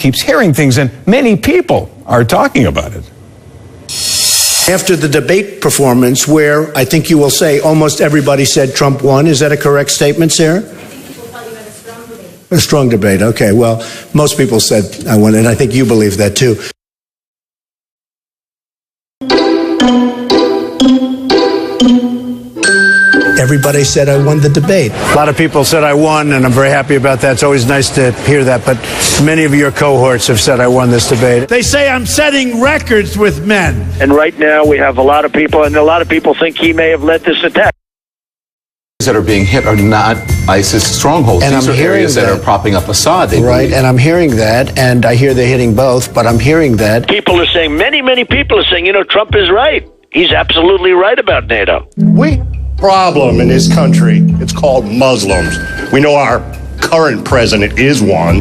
keeps hearing things, and many people are talking about it. After the debate performance, where I think you will say almost everybody said Trump won, is that a correct statement, Sarah? A strong debate. Okay, well, most people said I won, and I think you believe that too. Everybody said I won the debate. A lot of people said I won, and I'm very happy about that. It's always nice to hear that, but many of your cohorts have said I won this debate. They say I'm setting records with men. And right now we have a lot of people, and a lot of people think he may have led this attack. That are being hit are not ISIS strongholds. And these I'm are hearing areas that are propping up Assad. They right, believe. and I'm hearing that, and I hear they're hitting both, but I'm hearing that. People are saying, many people are saying, Trump is right. He's absolutely right about NATO. Problem in this country, it's called Muslims. We know our current president is one.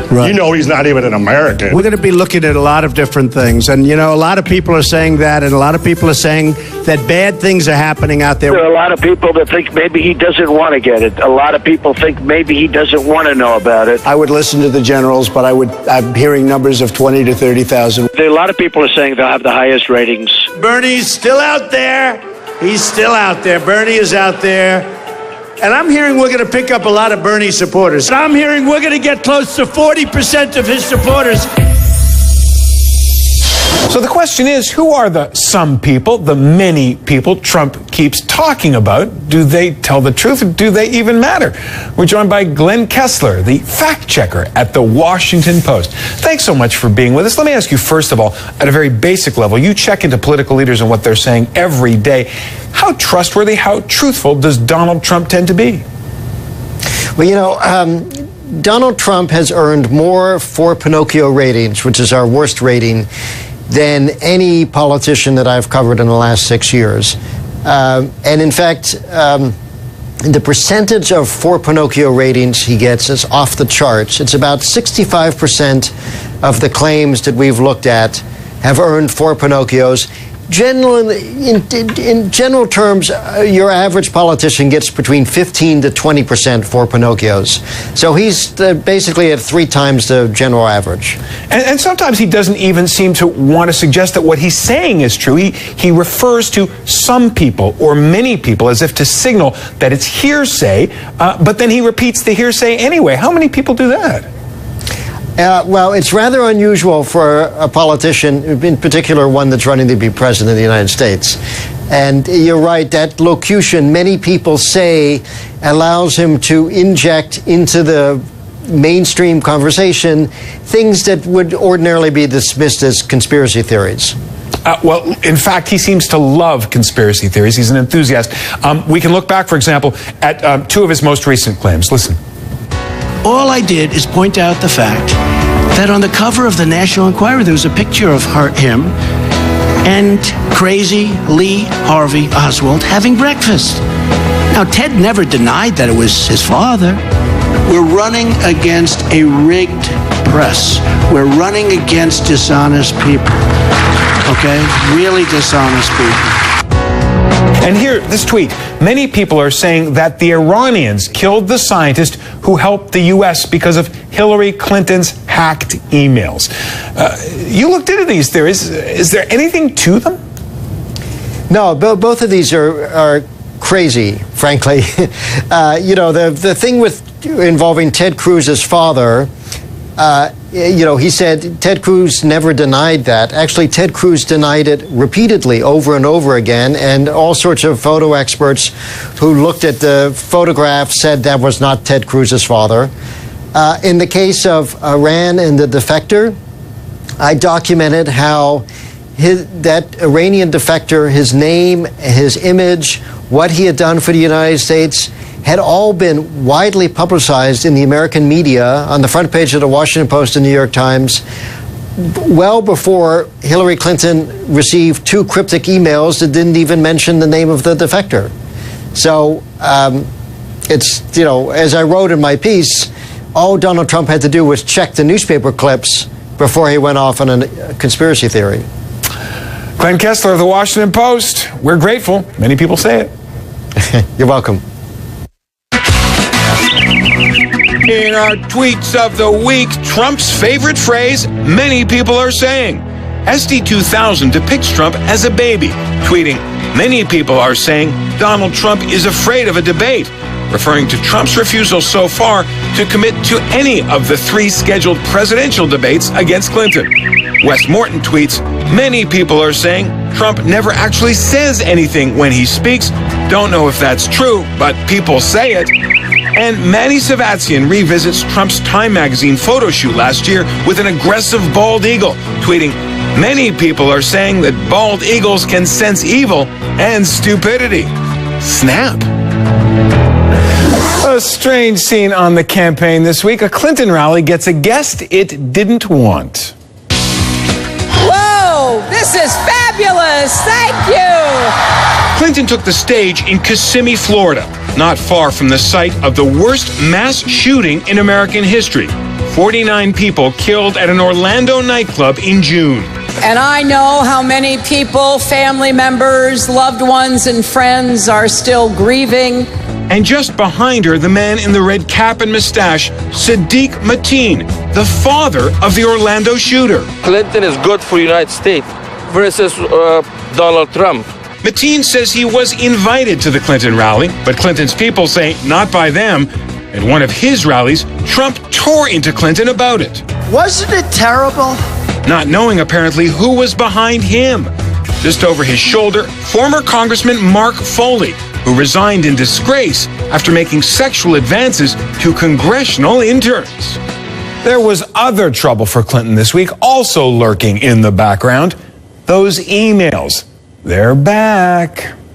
Right. You know he's not even an American. We're going to be looking at a lot of different things, and a lot of people are saying that, and a lot of people are saying that bad things are happening out there. There are a lot of people that think maybe he doesn't want to get it. A lot of people think maybe he doesn't want to know about it. I would listen to the generals, but I'm hearing numbers of 20 to 30,000. A lot of people are saying they'll have the highest ratings. Bernie's still out there. He's still out there. Bernie is out there. And I'm hearing we're going to pick up a lot of Bernie supporters. I'm hearing we're going to get close to 40% of his supporters. So the question is, who are the some people, the many people Trump keeps talking about? Do they tell the truth, or do they even matter? We're joined by Glenn Kessler, the fact checker at the Washington Post. Thanks so much for being with us. Let me ask you, first of all, at a very basic level, you check into political leaders and what they're saying every day. How trustworthy, how truthful does Donald Trump tend to be? Well, Donald Trump has earned more for Pinocchio ratings, which is our worst rating, than any politician that I've covered in the last 6 years. And in fact, the percentage of For Pinocchio ratings he gets is off the charts. It's about 65% of the claims that we've looked at have earned For Pinocchios. Generally, in general terms, your average politician gets between 15 to 20% For Pinocchios. So he's basically at 3 times the general average. And sometimes he doesn't even seem to want to suggest that what he's saying is true. He refers to some people or many people as if to signal that it's hearsay, but then he repeats the hearsay anyway. How many people do that? Well, it's rather unusual for a politician, in particular one that's running to be president of the United States. And you're right, that locution, many people say, allows him to inject into the mainstream conversation things that would ordinarily be dismissed as conspiracy theories. Well, in fact, he seems to love conspiracy theories. He's an enthusiast. We can look back, for example, at 2 of his most recent claims. Listen. All I did is point out the fact that on the cover of the National Enquirer, there was a picture of him and crazy Lee Harvey Oswald having breakfast. Now, Ted never denied that it was his father. We're running against a rigged press. We're running against dishonest people. Okay? Really dishonest people. And here, this tweet. Many people are saying that the Iranians killed the scientist who helped the U.S. because of Hillary Clinton's hacked emails. You looked into these theories. Is there anything to them? No, both of these are crazy, frankly. The thing involving Ted Cruz's father, he said Ted Cruz never denied that. Actually, Ted Cruz denied it repeatedly over and over again, and all sorts of photo experts who looked at the photograph said that was not Ted Cruz's father. In the case of Iran and the defector, I documented how that Iranian defector, his name, his image, what he had done for the United States, had all been widely publicized in the American media on the front page of the Washington Post and New York Times well before Hillary Clinton received 2 cryptic emails that didn't even mention the name of the defector. So it's, as I wrote in my piece, all Donald Trump had to do was check the newspaper clips before he went off on a conspiracy theory. Glenn Kessler of the Washington Post. We're grateful. Many people say it. You're welcome. In our tweets of the week, Trump's favorite phrase, many people are saying. SD2000 depicts Trump as a baby, tweeting, many people are saying Donald Trump is afraid of a debate, referring to Trump's refusal so far to commit to any of the 3 scheduled presidential debates against Clinton. Wes Morton tweets, many people are saying Trump never actually says anything when he speaks. Don't know if that's true, but people say it. And Manny Savatsian revisits Trump's Time magazine photo shoot last year with an aggressive bald eagle, tweeting, many people are saying that bald eagles can sense evil and stupidity. Snap. A strange scene on the campaign this week. A Clinton rally gets a guest it didn't want. Whoa, this is fabulous. Thank you. Clinton took the stage in Kissimmee, Florida, not far from the site of the worst mass shooting in American history. 49 people killed at an Orlando nightclub in June. And I know how many people, family members, loved ones, and friends are still grieving. And just behind her, the man in the red cap and mustache, Sadiq Mateen, the father of the Orlando shooter. Clinton is good for the United States versus Donald Trump. Mateen says he was invited to the Clinton rally, but Clinton's people say not by them. At one of his rallies, Trump tore into Clinton about it. Wasn't it terrible? Not knowing apparently who was behind him. Just over his shoulder, former Congressman Mark Foley, who resigned in disgrace after making sexual advances to congressional interns. There was other trouble for Clinton this week, also lurking in the background. Those emails. They're back.